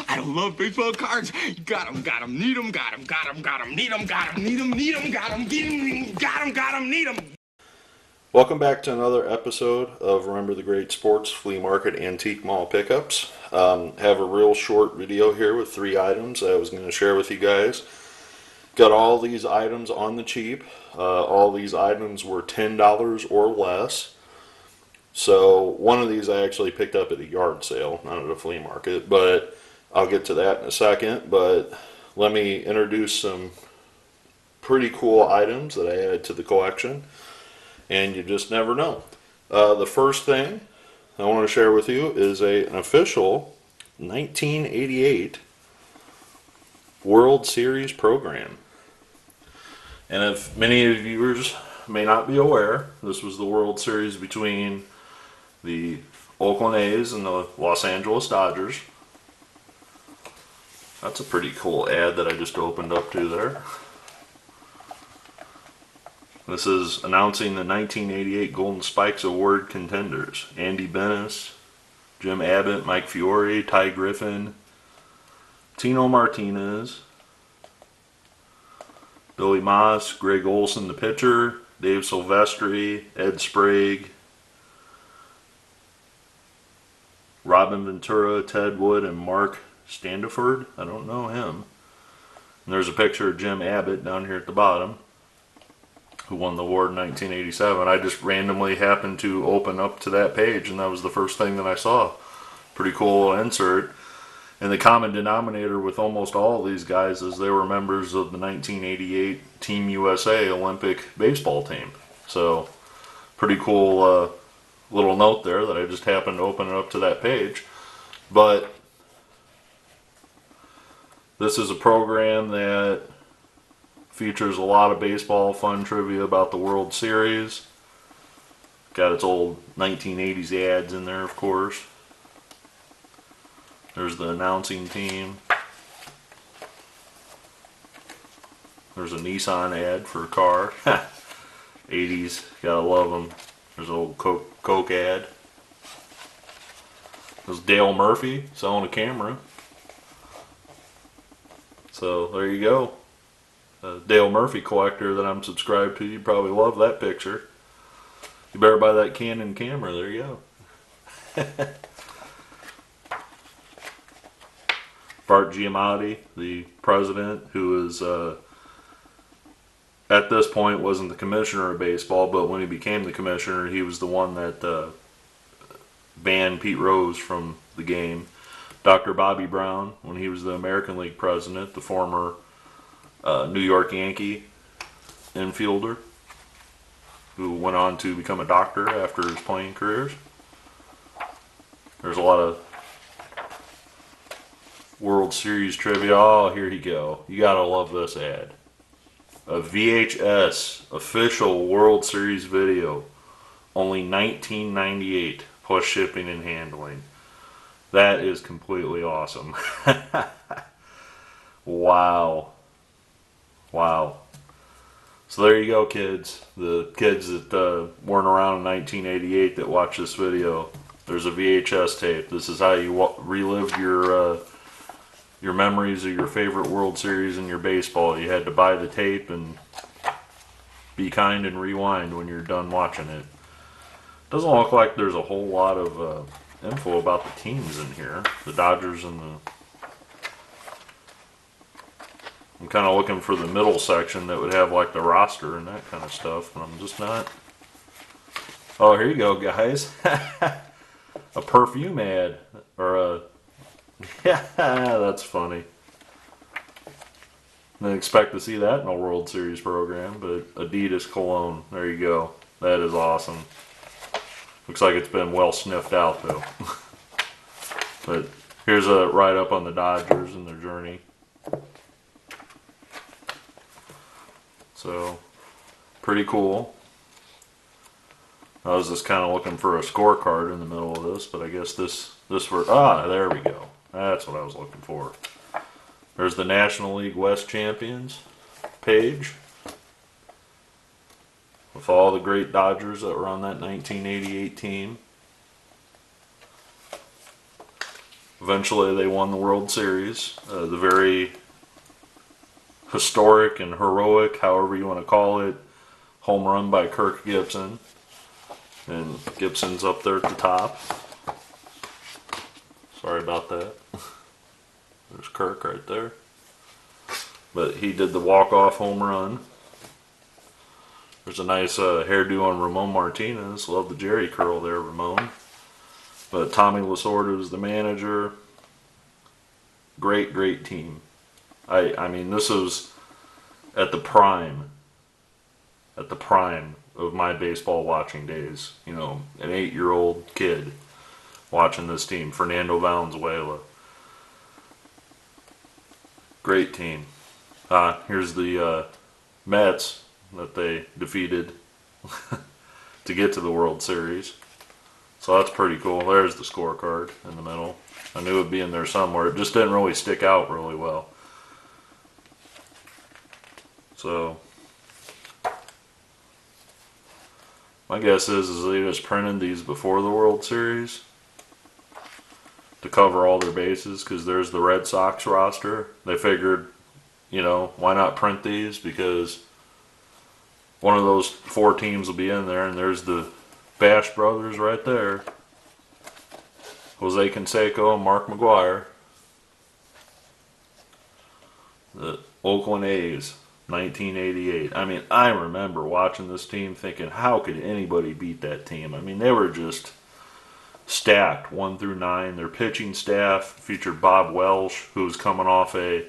I love baseball cards. Got 'em, need 'em, got 'em, need 'em, need 'em, got 'em, need 'em. Welcome back to another episode of Remember the Great Sports Flea Market Antique Mall Pickups. Have a real short video here with 3 items I was going to share with you guys. Got all these items on the cheap. All these items were $10 or less. So one of these I actually picked up at a yard sale, not at a flea market, but I'll get to that in a second. But let me introduce some pretty cool items that I added to the collection, and you just never know. The first thing I want to share with you is an official 1988 World Series program. And if many of you viewers may not be aware, this was the World Series between the Oakland A's and the Los Angeles Dodgers. That's a pretty cool ad that I just opened up to there. This is announcing the 1988 Golden Spikes Award contenders. Andy Bennis, Jim Abbott, Mike Fiore, Ty Griffin, Tino Martinez, Billy Moss, Greg Olson the pitcher, Dave Silvestri, Ed Sprague, Robin Ventura, Ted Wood, and Mark Standiford. I don't know him. And there's a picture of Jim Abbott down here at the bottom, who won the award in 1987. I just randomly happened to open up to that page, and that was the first thing that I saw. Pretty cool insert. And the common denominator with almost all of these guys is they were members of the 1988 Team USA Olympic baseball team. So, pretty cool little note there that I just happened to open it up to that page. But this is a program that features a lot of baseball fun trivia about the World Series. Got its old 1980s ads in there, of course. There's the announcing team. There's a Nissan ad for a car. 80s, gotta love them. There's an old Coke ad. There's Dale Murphy selling a camera. So there you go. Dale Murphy collector that I'm subscribed to, you probably love that picture. You better buy that Canon camera. There you go. Bart Giamatti, the president, who is at this point wasn't the commissioner of baseball, but when he became the commissioner, he was the one that banned Pete Rose from the game. Dr. Bobby Brown, when he was the American League president, the former New York Yankee infielder, who went on to become a doctor after his playing careers. There's a lot of World Series trivia. Oh, here you go. You gotta love this ad. A VHS official World Series video, only $19.98 plus shipping and handling. That is completely awesome. Wow. Wow. So there you go, kids. The kids that weren't around in 1988 that watch this video, there's a VHS tape. This is how you relived your memories of your favorite World Series in your baseball. You had to buy the tape and be kind and rewind when you're done watching it. Doesn't look like there's a whole lot of info about the teams in here. The Dodgers and the... I'm kind of looking for the middle section that would have like the roster and that kind of stuff, but I'm just not. Oh, here you go, guys. A perfume ad. Or a... Yeah, that's funny. Didn't expect to see that in a World Series program, but Adidas cologne. There you go. That is awesome. Looks like it's been well sniffed out, though. But here's a write-up on the Dodgers and their journey. So, pretty cool. I was just kind of looking for a scorecard in the middle of this, but I guess this there we go. That's what I was looking for. There's the National League West champions page with all the great Dodgers that were on that 1988 team. Eventually they won the World Series. The very historic and heroic, however you want to call it, home run by Kirk Gibson. And Gibson's up there at the top. Sorry about that. There's Kirk right there. But he did the walk-off home run. There's a nice hairdo on Ramon Martinez. Love the Jerry curl there, Ramon. But Tommy Lasorda is the manager. Great, great team. I mean, this was at the prime of my baseball watching days. You know, an 8-year-old kid watching this team. Fernando Valenzuela. Great team. Here's the Mets that they defeated to get to the World Series. So that's pretty cool. There's the scorecard in the middle. I knew it would be in there somewhere. It just didn't really stick out really well. So my guess is they just printed these before the World Series to cover all their bases, because there's the Red Sox roster. They figured, you know, why not print these, because one of those 4 teams will be in there, and there's the Bash brothers right there. Jose Canseco and Mark McGwire. The Oakland A's, 1988. I mean, I remember watching this team thinking, how could anybody beat that team? I mean, they were just stacked 1 through 9. Their pitching staff featured Bob Welsh, who was coming off a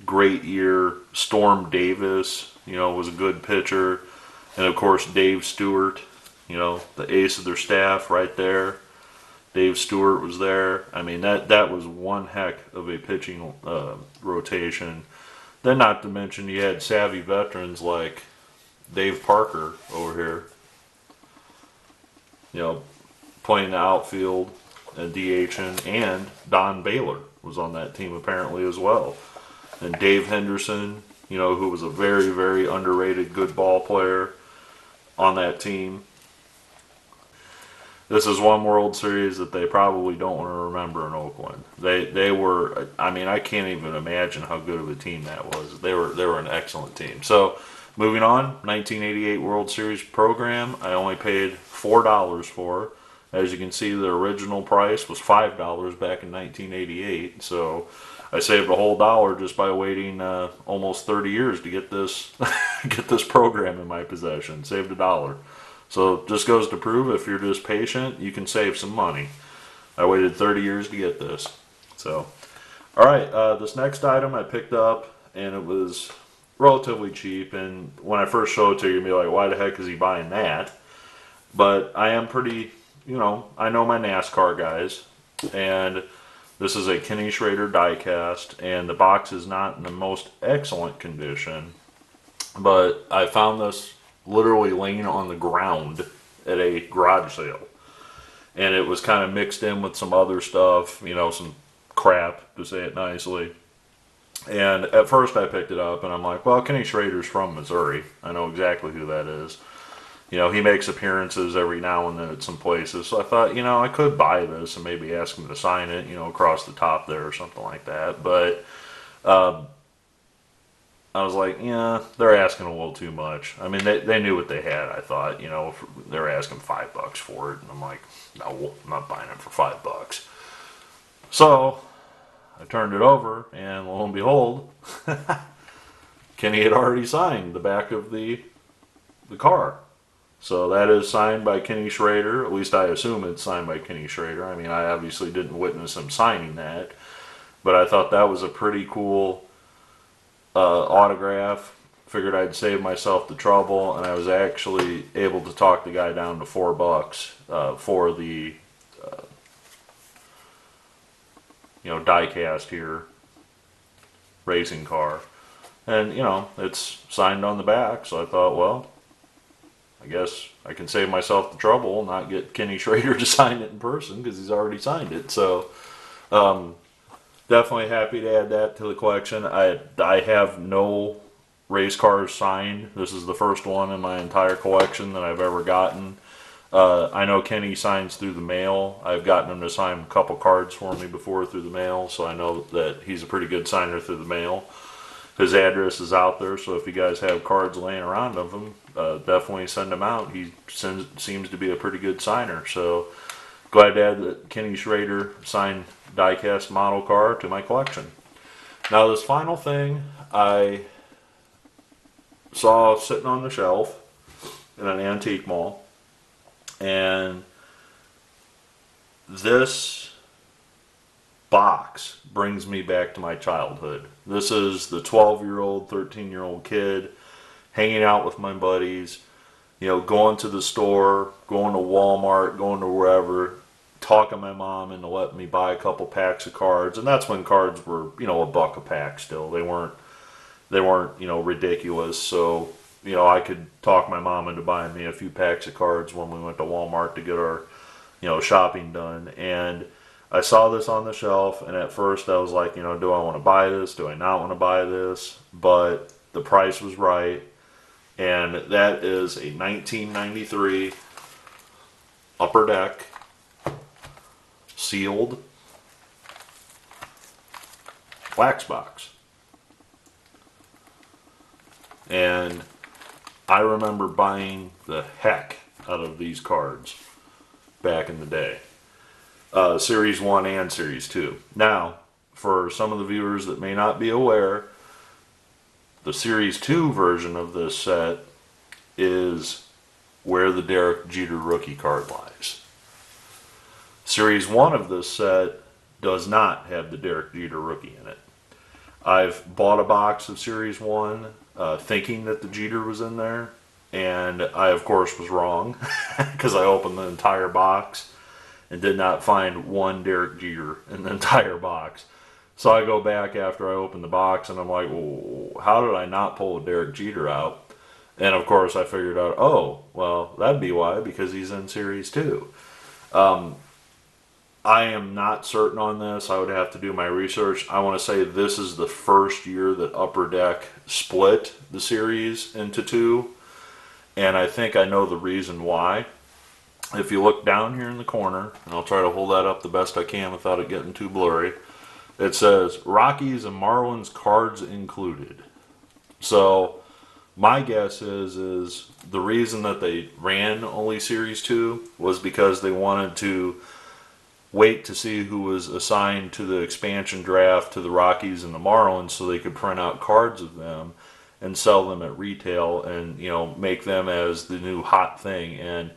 great year. Storm Davis, was a good pitcher. And of course, Dave Stewart, the ace of their staff right there. Dave Stewart was there. I mean, that was one heck of a pitching rotation. Then not to mention you had savvy veterans like Dave Parker over here, playing the outfield and DHing, and Don Baylor was on that team apparently as well. And Dave Henderson, who was a very, very underrated good ball player on that team. This is one World Series that they probably don't want to remember in Oakland. They were, I mean, I can't even imagine how good of a team that was. They were an excellent team. So, moving on, 1988 World Series program, I only paid $4 for. As you can see, the original price was $5 back in 1988. So, I saved a whole dollar just by waiting almost 30 years to get this get this program in my possession. Saved $1. So just goes to prove, if you're just patient, you can save some money. I waited 30 years to get this. So, all right, this next item I picked up, and it was relatively cheap. And when I first show it to you, you'll be like, why the heck is he buying that? But I am pretty, I know my NASCAR guys, and this is a Kenny Schrader diecast, and the box is not in the most excellent condition, but I found this literally laying on the ground at a garage sale, and it was kind of mixed in with some other stuff, some crap, to say it nicely. And at first I picked it up and I'm like, well, Kenny Schrader's from Missouri, I know exactly who that is. He makes appearances every now and then at some places, so I thought, I could buy this and maybe ask him to sign it, across the top there or something like that. But I was like, yeah, they're asking a little too much. I mean, they knew what they had, I thought. They were asking $5 for it. And I'm like, no, I'm not buying it for $5. So I turned it over, and lo and behold, Kenny had already signed the back of the car. So that is signed by Kenny Schrader. At least I assume it's signed by Kenny Schrader. I mean, I obviously didn't witness him signing that. But I thought that was a pretty cool autograph. Figured I'd save myself the trouble, and I was actually able to talk the guy down to $4 for the die-cast here racing car. And it's signed on the back, so I thought, well, I guess I can save myself the trouble and not get Kenny Schrader to sign it in person, because he's already signed it. So definitely happy to add that to the collection. I have no race cars signed. This is the first one in my entire collection that I've ever gotten. I know Kenny signs through the mail. I've gotten him to sign a couple cards for me before through the mail, so I know that he's a pretty good signer through the mail. His address is out there, so if you guys have cards laying around of him, definitely send them out. He seems to be a pretty good signer, so glad to add that Kenny Schrader signed diecast model car to my collection. Now this final thing I saw sitting on the shelf in an antique mall, and this box brings me back to my childhood. This is the 12-year-old, 13-year-old kid hanging out with my buddies, going to the store, going to Walmart, going to wherever, talking my mom into letting me buy a couple packs of cards. And that's when cards were, $1 a pack still. They weren't, ridiculous. So, I could talk my mom into buying me a few packs of cards when we went to Walmart to get our, shopping done. And I saw this on the shelf, and at first I was like, do I want to buy this? Do I not want to buy this? But the price was right. And that is a 1993 Upper Deck sealed wax box. And I remember buying the heck out of these cards back in the day. Series 1 and Series 2. Now, for some of the viewers that may not be aware, the Series 2 version of this set is where the Derek Jeter rookie card lies. Series 1 of this set does not have the Derek Jeter rookie in it. I've bought a box of Series 1 thinking that the Jeter was in there, and I of course was wrong because I opened the entire box and did not find one Derek Jeter in the entire box. So I go back after I open the box and I'm like, well, how did I not pull a Derek Jeter out? And of course I figured out, oh, well, that'd be why, because he's in Series 2. I am not certain on this. I would have to do my research. I want to say this is the first year that Upper Deck split the series into two. And I think I know the reason why. If you look down here in the corner, and I'll try to hold that up the best I can without it getting too blurry, it says Rockies and Marlins cards included. So my guess is the reason that they ran only Series 2 was because they wanted to wait to see who was assigned to the expansion draft to the Rockies and the Marlins so they could print out cards of them and sell them at retail and, make them as the new hot thing. And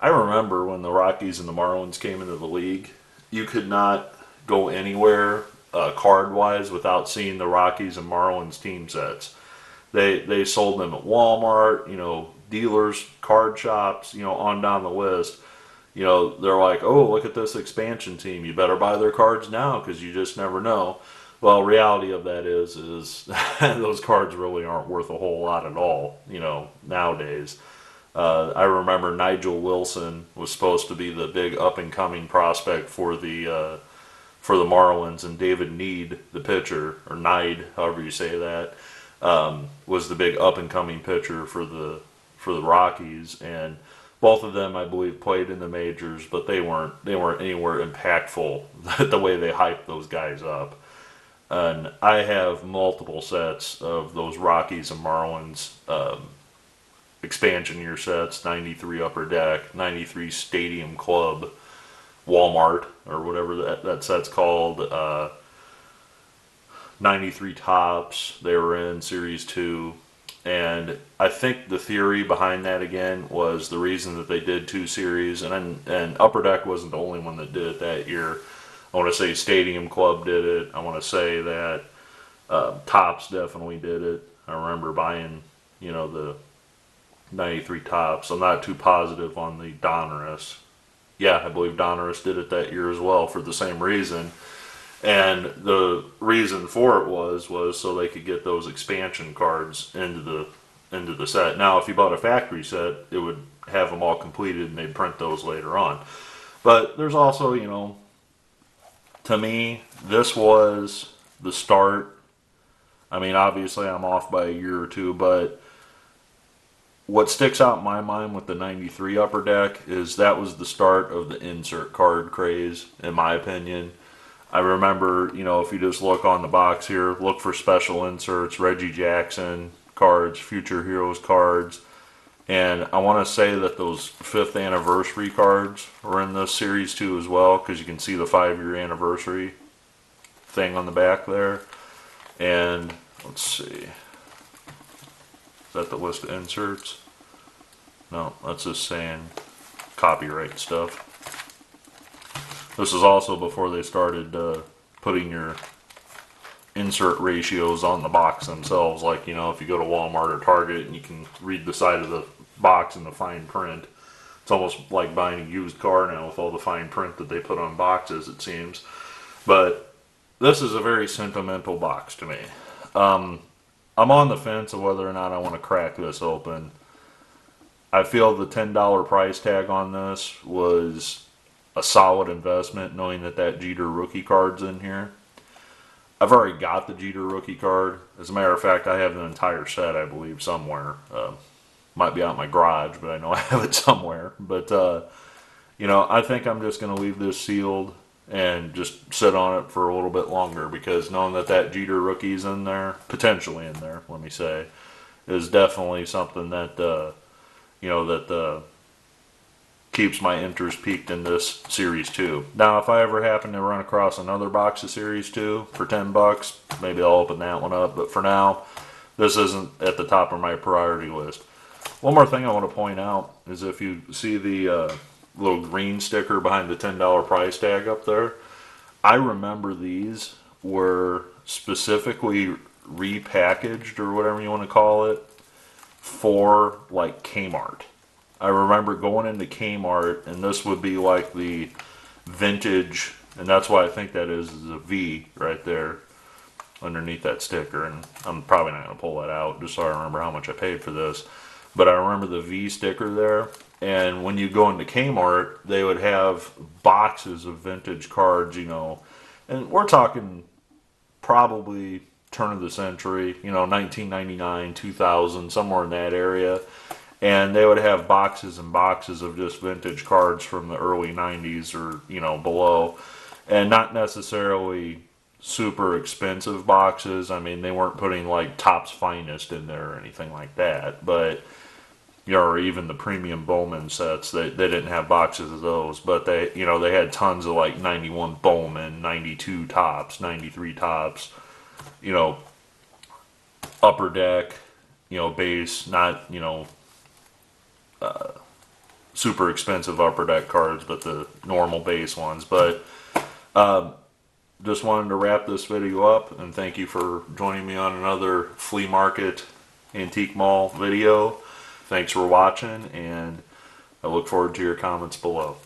I remember when the Rockies and the Marlins came into the league, you could not go anywhere card-wise without seeing the Rockies and Marlins team sets. They sold them at Walmart, dealers, card shops, on down the list. They're like, oh, look at this expansion team. You better buy their cards now because you just never know. Well, reality of that is those cards really aren't worth a whole lot at all, nowadays. I remember Nigel Wilson was supposed to be the big up-and-coming prospect for the Marlins, and David Need, the pitcher, or Nide, however you say that, was the big up-and-coming pitcher for the Rockies, and both of them, I believe, played in the majors, but they weren't anywhere impactful the way they hyped those guys up. And I have multiple sets of those Rockies and Marlins expansion year sets, 93 Upper Deck, 93 Stadium Club, Walmart, or whatever that set's called, 93 Tops, they were in Series 2. And I think the theory behind that, again, was the reason that they did two series. And Upper Deck wasn't the only one that did it that year. I want to say Stadium Club did it. I want to say that Tops definitely did it. I remember buying, the 93 Tops. I'm not too positive on the Donruss. Yeah, I believe Donruss did it that year as well for the same reason. And the reason for it was so they could get those expansion cards into the set. Now, if you bought a factory set, it would have them all completed and they'd print those later on. But there's also, to me, this was the start. I mean, obviously I'm off by a year or two, but what sticks out in my mind with the 93 Upper Deck is that was the start of the insert card craze, in my opinion. I remember, you know, if you just look on the box here, look for special inserts, Reggie Jackson cards, Future Heroes cards. And I want to say that those 5th anniversary cards were in this series too as well, because you can see the 5-year anniversary thing on the back there. And let's see, is that the list of inserts? No, that's just saying copyright stuff. This is also before they started putting your insert ratios on the box themselves. Like, you know, if you go to Walmart or Target and you can read the side of the box in the fine print, it's almost like buying a used car now with all the fine print that they put on boxes, it seems. But this is a very sentimental box to me. I'm on the fence of whether or not I want to crack this open. I feel the $10 price tag on this was a solid investment, knowing that that Jeter rookie card's in here. I've already got the Jeter rookie card. As a matter of fact, I have the entire set, I believe, somewhere. Might be out in my garage, but I know I have it somewhere. But, you know, I think I'm just going to leave this sealed and just sit on it for a little bit longer, because knowing that that Jeter rookie's in there, potentially in there, let me say, is definitely something that, you know, that keeps my interest peaked in this Series 2. Now, if I ever happen to run across another box of Series 2 for $10, maybe I'll open that one up. But for now, this isn't at the top of my priority list. One more thing I want to point out is if you see the little green sticker behind the $10 price tag up there, I remember these were specifically repackaged, or whatever you want to call it, for like Kmart. I remember going into Kmart, and this would be like the vintage, and that's why I think that is a V right there underneath that sticker. And I'm probably not going to pull that out just so I remember how much I paid for this. But I remember the V sticker there, and when you go into Kmart, they would have boxes of vintage cards, you know, and we're talking probably turn of the century, you know, 1999, 2000, somewhere in that area. And they would have boxes and boxes of just vintage cards from the early 90s or, you know, below. And not necessarily super expensive boxes. I mean, they weren't putting like Topps Finest in there or anything like that. But, you know, or even the premium Bowman sets, they didn't have boxes of those. But they, you know, they had tons of like 91 Bowman, 92 Topps, 93 Topps, you know, Upper Deck, you know, base, not, you know, super expensive Upper Deck cards, but the normal base ones. But just wanted to wrap this video up, and thank you for joining me on another Flea Market Antique Mall video. Thanks for watching, and I look forward to your comments below.